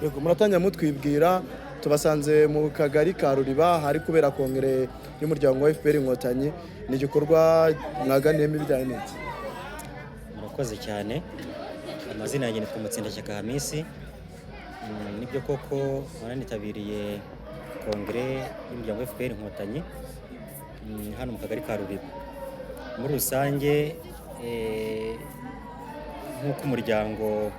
Yego muratanya mutwibwira tubasanze mu kagari ka Ruriba hari kubera kongere y'umuryango wa FPR Inkotanyi ni igikorwa mwaganiyemo ibijyanye n'iki? Murakoze cyane. Amazina yanjye nitwa Mutsindashyaka Hamisi. Nibyo koko nanitabiriye kongere y'umuryango wa FPR Inkotanyi hano mu kagari ka Ruriba. Muri rusange nk'uko umuryango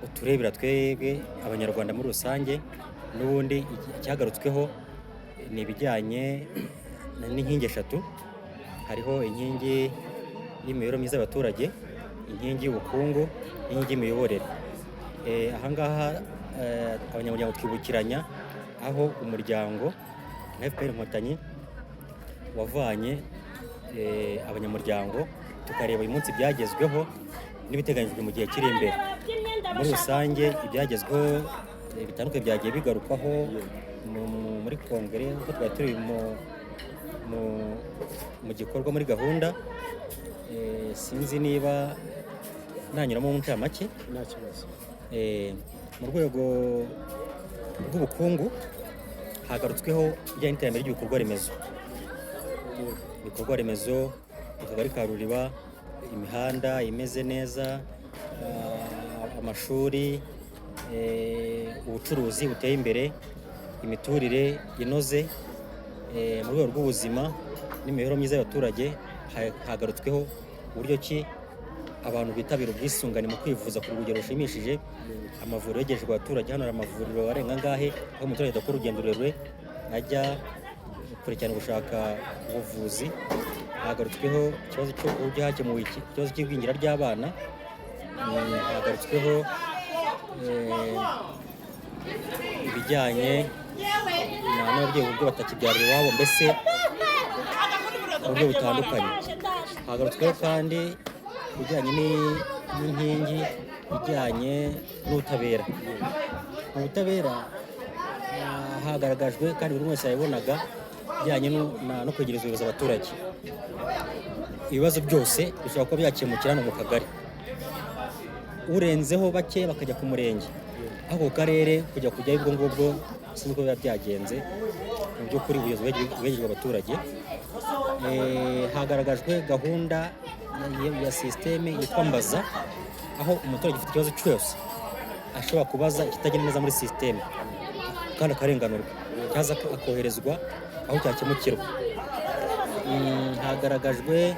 uturebera twebwe abanyarwanda muri rusange, n'ubundi icyagarutsweho ni ibijyanye n'inkingi eshatu. Hariho inkingi y'imibereho myiza y'abaturage, inkingi y'ubukungu, inkingi y'imiyoborere. Ahangaha abanyamuryango twibukiranya aho umuryango na FPR Inkotanyi wavanye abanyamuryango, tukareba uyu munsi byagezweho n'ibiteganyijwe mu gihe kiri imbere. Muri rusange ibyagezweho bitandukanye byagiye bigarukwaho muri kongere, kuko twari turi mu gikorwa muri gahunda. Sinzi niba nanyuramo mu ncamake. Nta kibazo. Mu rwego rw'ubukungu hagarutsweho ibijyanye n'iterambere ry'ibikorwa remezo. Ibikorwa remezo mu kagari ka Ruriba, imihanda imeze neza, amashuri, ubucuruzi buteye imbere, imiturire inoze. Mu rwego rw'ubuzima n'imibereho myiza y'abaturage hagarutsweho uburyo ki abantu bitabira ubwisungane mu kwivuza ku rugero rushimishije. Amavuriro yegerejwe abaturage. Hano hari amavuriro arenga ngahe aho umuturage adakora urugendo rurerure ajya gukurikirana gushaka ubuvuzi. Hagarutsweho ikibazo cy'uburyo hakemuwe ikibazo cy'igwingira ry'abana. Hagarutsweho ibijyanye n'ababyeyi uburyo batakibyarira iwabo, mbese mu buryo butandukanye. Hagarutsweho kandi ibijyanye n'inkingi ijyanye n'ubutabera. Mu butabera hagaragajwe kandi buri wese yabibonaga bijyanye no kwegereza ubuyobozi abaturage. Ibibazo byose bishobora kuba byakemukira hano mu kagari, urenzeho bake bakajya ku murenge, aho ku karere kujyayo ubwo ngubwo sinzi uko biba byagenze. Mu by'ukuri ubuyobozi bwegerejwe abaturage. Hagaragajwe gahunda ya sisiteme yitwa Mbaza, aho umuturage ufite ikibazo cyose ashobora kubaza ikitagenda neza muri sisiteme kandi akarenganurwa, cyaza akoherezwa aho cyakemukirwa. Hagaragajwe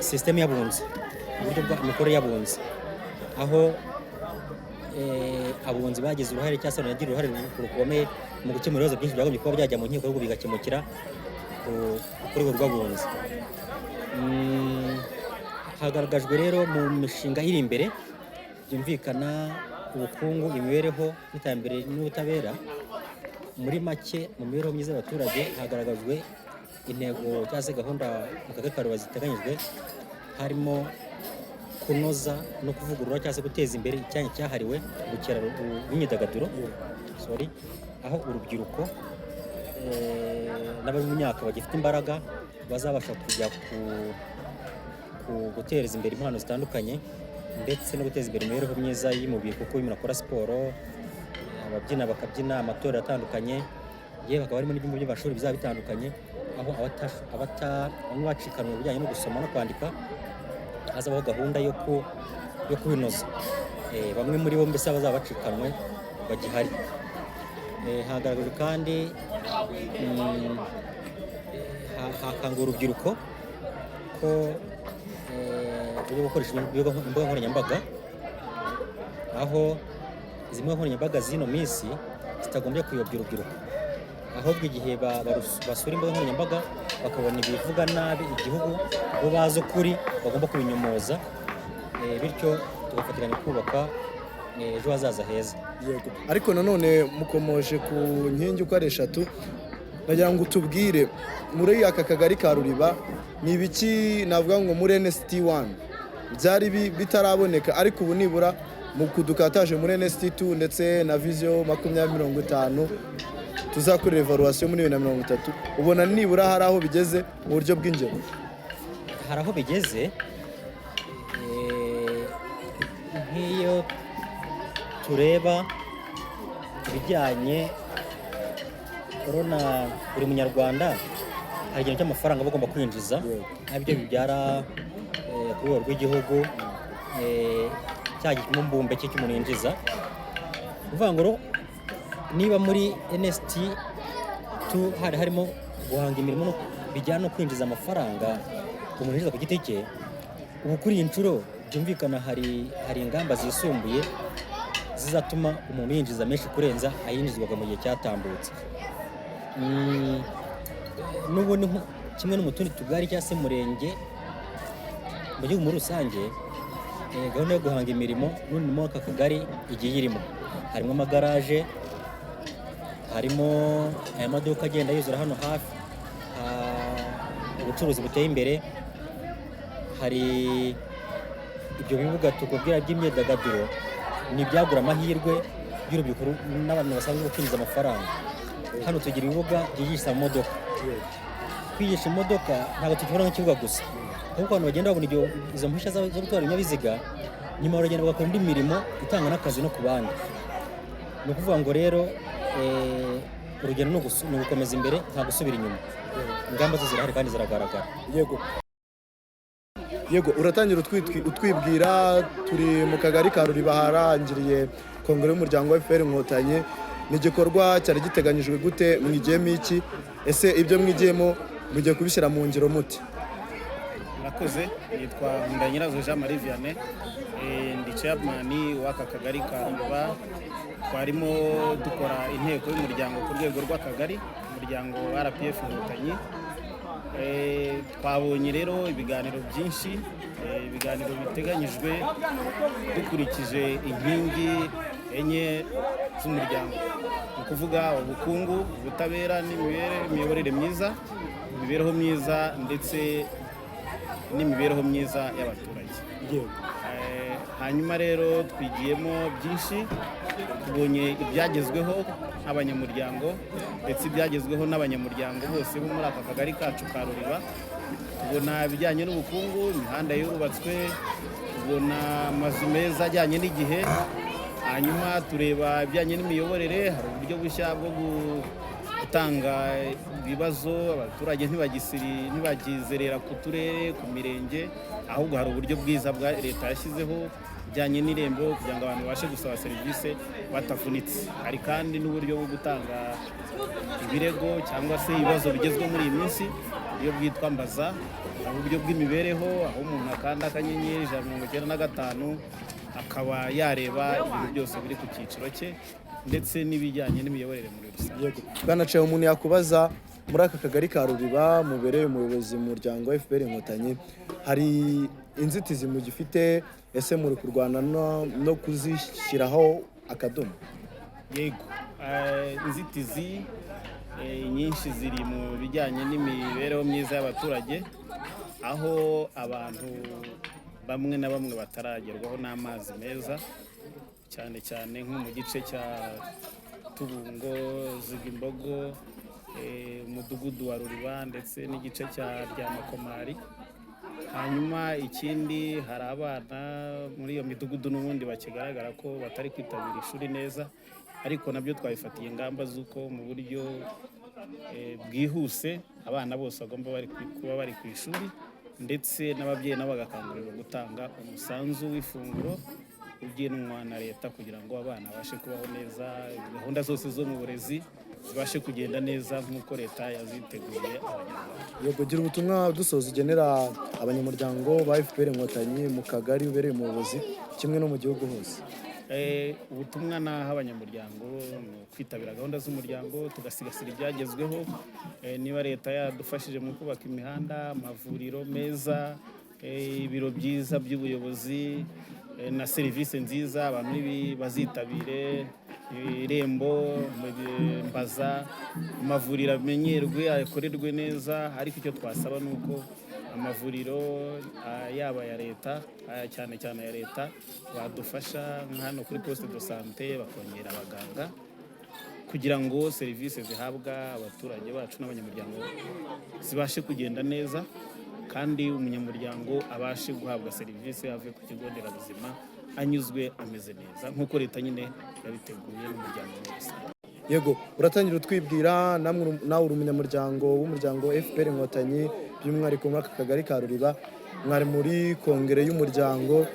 sisiteme y'abunzi, uburyo bw'imikorere y'abunzi, aho abunzi bagize uruhare cyangwa se banagira uruhare rukomeye mu gukemura ibibazo byinshi byagombye kuba byajya mu nkiko ahubwo bigakemukira ku rwego rw'abunzi. Hagaragajwe rero mu mishinga iri imbere byumvikana ubukungu, imibereho n'iterambere n'ubutabera. Muri make mu mibereho myiza y'abaturage hagaragajwe intego cyangwa se gahunda mu kagari ka Ruriba ziteganyijwe, harimo kunoza no kuvugurura cyangwa se guteza imbere icyanya cyahariwe ubukerarugendo, aho urubyiruko n'abari mu myaka bagifite imbaraga bazabasha kujya guteza imbere impano zitandukanye ndetse no guteza imbere imibereho myiza y'umubiri, kuko umuntu akora siporo, ababyina bakabyina, amatorero atandukanye, yewe hakaba harimo n'ibyumba by'amashuri bizaba bitandukanye, aho bamwe bacikanwe mu bijyanye no gusoma no kwandika hazabaho gahunda yo kubinoza. Bamwe muri bo mbese bazaba bacikanwe bagihari. Hagaragajwe kandi hakangura urubyiruko ko byo gukoresha imbuga nkoranyambaga, aho izi mbuga nkoranyambaga zino minsi zitagombye kuyobya urubyiruko, ahubwo igihe basura imbuga nkoranyambaga bakabona ibivuga nabi igihugu, bo bazi ukuri bagomba kubinyomoza, bityo tugafatikanya kubaka ejo hazaza heza. Yego. Ariko nanone mukomoje ku nkingi uko ari eshatu, nagira ngo utubwire muri aka kagari ka Ruriba ni ibiki navuga ngo muri NST1 byari bitaraboneka, ariko ubu nibura mu kudukataje muri NST2 ndetse na Vision 2050 tuzakorera evaluation muri 2030, ubona nibura hari aho bigeze mu buryo bw'ingero? Hari aho bigeze, nk'iyo tureba ibijyanye urabona buri munyarwanda hari ikintu cy'amafaranga aba agomba kwinjiza nabyo bibyara ku rwego rw'igihugu cya gipimo mbumbe cye cy'umuntu yinjiza. Uvuga ngo niba muri NST harimo guhanga imirimo bijyana no kwinjiza amafaranga umuntu yinjiza ku giti cye, ubu kuri iyi nshuro byumvikana hari ingamba zisumbuye zizatuma umuntu yinjiza menshi kurenza ayinjizwaga mu gihe cyatambutse. N'ubundi kimwe no mu tundi tugari cyangwa se murenge mu gihugu muri rusange, gahunda yo guhanga imirimo n'ubundi muri aka kagari igiye irimo. Harimo amagaraje, harimo aya maduka agenda yuzura hano hafi, ubucuruzi buteye imbere, hari ibyo bibuga tukubwira by'imyidagaduro ni ibyagura amahirwe y'urubyiruko n'abantu basanzwe kwinjiza amafaranga. Hano tugira ibibuga byigisha imodoka. Kwigisha imodoka ntabwo tukibona nk'ikibuga gusa, ahubwo abantu bagenda babona izo mpushya zo gutwara ibinyabiziga, nyuma baragenda bagakora indi mirimo itanga n'akazi no ku bandi. Ni ukuvuga ngo rero urugendo ni ugukomeza imbere nta gusubira inyuma. Ingamba zo zirahari kandi ziragaragara. Yego, uratangira utwibwira turi mu kagari ka Ruriba harangiriye kongere y'umuryango wa FPR Inkotanyi. Ni igikorwa cyari giteganyijwe gute, mwigiyemo iki, ese ibyo mwigiyemo mugiye kubishyira mu ngiro muti? Murakoze, nitwa Nkundanyirazo Jean Marie Vianney, ndi chairman w'aka kagari ka Ruriba. Twarimo dukora inteko y'umuryango ku rwego rw'akagari, umuryango wa RPF Inkotanyi. Twabonye rero ibiganiro byinshi, ibiganiro biteganyijwe dukurikije inkingi enye z'umuryango, ni ukuvuga ubukungu, ubutabera n'imiyoborere myiza, imibereho myiza ndetse n'imibereho myiza y'abaturage. Hanyuma rero twigiyemo byinshi, tubonye ibyagezweho nk'abanyamuryango ndetse ibyagezweho n'abanyamuryango bose bo muri aka kagari kacu ka Ruriba. Tubona ibijyanye n'ubukungu, imihanda yubatswe, tubona amazu meza ajyanye n'igihe. Hanyuma tureba ibijyanye n'imiyoborere, hari uburyo bushya bwo gutanga ibibazo, abaturage ntibagizerera ku turere, ku mirenge, ahubwo hari uburyo bwiza bwa leta yashyizeho bijyanye n'irembo kugira ngo abantu babashe gusaba serivisi batavunitse. Hari kandi n'uburyo bwo gutanga ibirego cyangwa se ibibazo bigezweho muri iyi minsi, iyo bwitwa mbaza, uburyo bw'imibereho aho umuntu akanda akanyenyeri 195 akaba yareba ibintu byose biri ku cyiciro cye ndetse n'ibijyanye n'imiyoborere muri rusange. Bwanaciye umuntu yakubaza, muri aka kagari ka Ruriba mubereye umuyobozi mu muryango wa FPR Inkotanyi, hari inzitizi mugifite, ese muri kurwana no kuzishyiraho akadomo? Yego, inzitizi nyinshi ziri mu bijyanye n'imibereho myiza y'abaturage, aho abantu bamwe na bamwe bataragerwaho n'amazi meza, cyane cyane nko mu gice cya Tubungo, Zigimbogo, umudugudu wa Ruriba ndetse n'igice cya Ryamakomari. Hanyuma ikindi, hari abana muri iyo midugudu n'ubundi bakigaragara ko batari kwitabira ishuri neza, ariko nabyo twabifatiye ingamba z'uko mu buryo bwihuse abana bose bagomba kuba bari ku ishuri, ndetse n'ababyeyi nabo bagakangurirwa gutanga umusanzu w'ifunguro ugenwa na leta kugira ngo abana babashe kubaho neza, gahunda zose zo mu burezi zibashe kugenda neza nk'uko leta yaziteguye abanyarwanda. Yego, gira ubutumwa dusoza ugenera abanyamuryango ba FPR Inkotanyi mu kagari ubereye umuyobozi kimwe no mu gihugu hose. Ubutumwa naho abanyamuryango ni kwitabira gahunda z'umuryango, tugasigasira ibyagezweho. Niba leta yadufashije mu kubaka imihanda, amavuriro meza, ibiro byiza by'ubuyobozi na serivisi nziza, abantu bazitabire irembo, mbaza, amavuriro amenyerwe, akorerwe neza. Ariko icyo twasaba ni uko amavuriro yaba ya leta, cyane cyane ya leta, badufasha hano kuri poste de santé bakongera abaganga kugira ngo serivisi zihabwa abaturage bacu n'abanyamuryango zibashe kugenda neza, kandi umunyamuryango abashe guhabwa serivisi ave ku kigo nderabuzima anyuzwe ameze neza nk'uko leta nyine yabiteguye n'umuryango muri rusange. Yego, uratangira utwibwira nawe uri umunyamuryango w'umuryango FPR Inkotanyi, by'umwihariko muri aka kagari ka Ruriba, mwari muri kongere y'umuryango.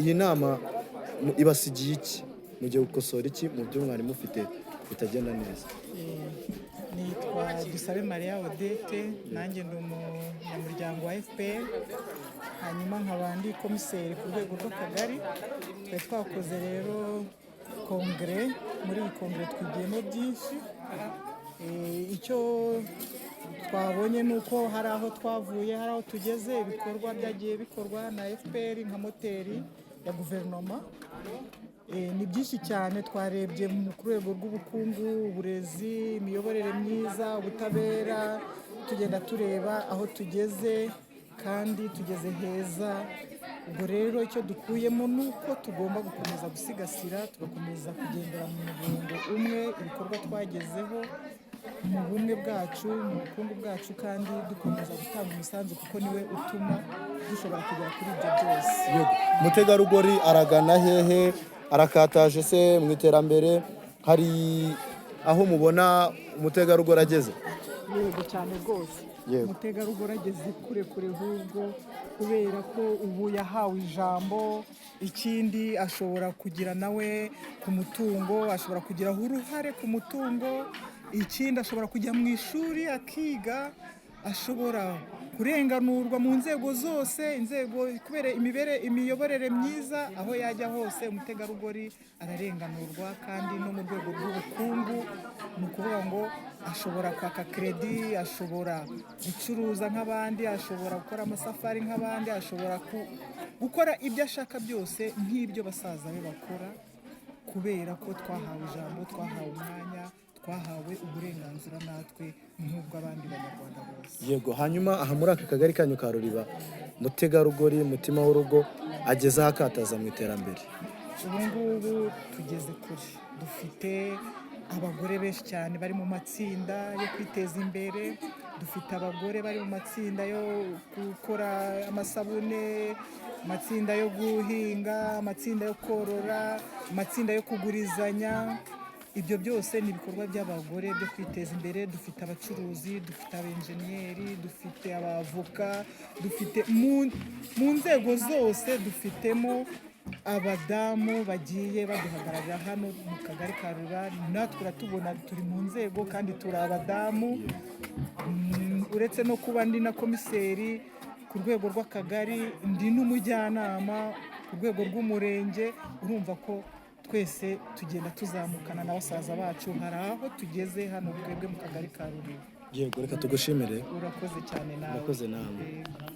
Iyi nama ibasigiye iki? Mugiye gukosora iki mu byo mwari mufite bitagenda neza? Nitwa Dusabe Maria Odette, nanjye ndi umunyamuryango wa FPR, hanyuma nkaba ndi komiseri ku rwego rw'akagari. Twari twakoze rero kongere, muri iyi kongere twigiyemo byinshi. Icyo twabonye ni uko hari aho twavuye, hari aho tugeze, ibikorwa byagiye bikorwa na FPR nka moteri ya guverinoma. Ni byinshi cyane twarebye ku rwego rw'ubukungu, uburezi, imiyoborere myiza, ubutabera, tugenda tureba aho tugeze kandi tugeze heza. Ubwo rero icyo dukuyemo ni uko tugomba gukomeza gusigasira, tugakomeza kugendera mu murongo umwe, ibikorwa twagezeho mu bumwe bwacu, mu bukungu bwacu, kandi dukomeza gutanga umusanzu kuko niwe utuma dushobora kugera kuri ibyo byose. Umutegarugori aragana hehe? Arakataje se mu iterambere? Hari aho mubona umutegarugori ageze? Yego cyane rwose. Umutegarugori ageze kure ahubwo, kubera ko ubu yahawe ijambo. Ikindi ashobora kugira nawe ku mutungo, ashobora kugiraho uruhare ku mutungo. Ikindi ashobora kujya mu ishuri akiga, ashobora kurenganurwa mu nzego zose, kubera imiyoborere myiza. Aho yajya hose umutegarugori ararenganurwa, kandi no mu rwego rw'ubukungu ni ukuvuga ngo ashobora kwaka kredi, ashobora gucuruza nk'abandi, ashobora gukora amasafari nk'abandi, ashobora gukora ibyo ashaka byose nk'ibyo basaza be bakora, kubera ko twahawe ijambo, twahawe umwanya, twahawe uburenganzira natwe nk'ubw'abandi banyarwanda bose. Yego, hanyuma aha muri aka kagari kanyu ka Ruriba, mutegarugori, mutima w'urugo, ageze aho akataza mu iterambere? Ubu ngubu tugeze kure, dufite abagore benshi cyane bari mu matsinda yo kwiteza imbere, dufite abagore bari mu matsinda yo gukora amasabune, amatsinda yo guhinga, amatsinda yo korora, amatsinda yo kugurizanya. Ibyo byose ni ibikorwa by'abagore byo kwiteza imbere. Dufite abacuruzi, dufite abenjeniyeri, dufite abavoka, dufite mu nzego zose dufitemo abadamu bagiye baduhagararira hano mu kagari ka Ruriba. Natwe uratubona turi mu nzego kandi turi abadamu. Uretse no kuba ndi na komiseri ku rwego rw'akagari, ndi n'umujyanama ku rwego rw'umurenge. Urumva ko twese tugenda tuzamukana na basaza bacu. Hari aho tugeze hano twebwe mu kagari ka Ruriba. Yego, reka tugushimire. Urakoze cyane nawe. Urakoze nawe.